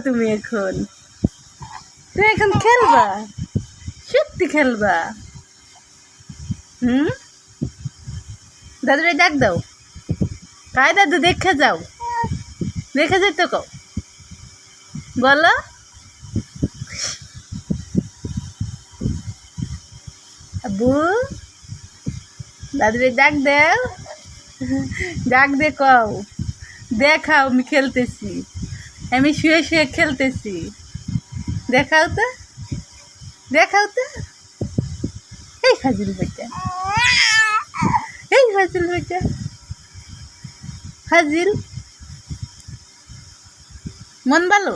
তুমি এখন? তুমি এখন খেলবা? সত্যি খেলবা? দাদুরে ডাক দাও। কায় দাদু দেখে যাও, দেখে যেতে কও, বলো। আব্বু দাদুরে ডাক দাও, ডাক দে কও, দেখাও আমি খেলতেছি, আমি শুয়ে শুয়ে খেলতেছি, দেখাও তো, দেখাও তো। এই ফাজিল বেটা, এই ফাজিল বেটা, ফাজিল। মন ভালো?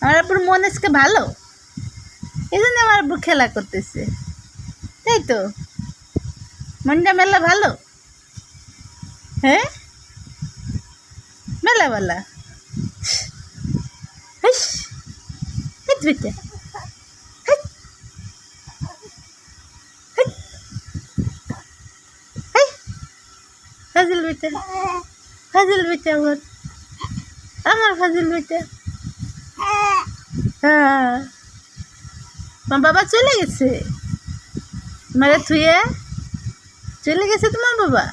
আমার আব্বুর মন আজকে ভালো, এই জন্য আমার আব্বু খেলা করতেছে, তাই তো? মনটা মেলা ভালো, হ্যাঁ মেলা বেলা। বেটা ফাজিল বেটা, ফাজিল বেটা আমার ফাজিল বেটা। হ্যাঁ, তোমার বাবা চলে গেছে, তোমার থুয়ে চলে গেছে তোমার বাবা,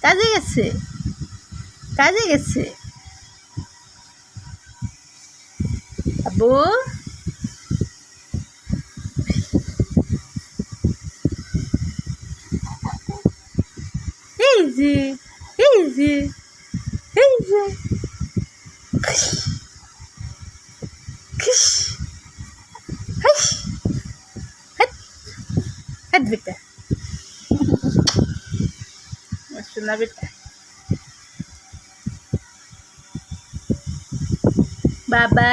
কাজে গেছে, কাজে গেছে। আব্বু এই যে, এই যে, এই যে, হাত বেটা, শোনা বেটা। বাবা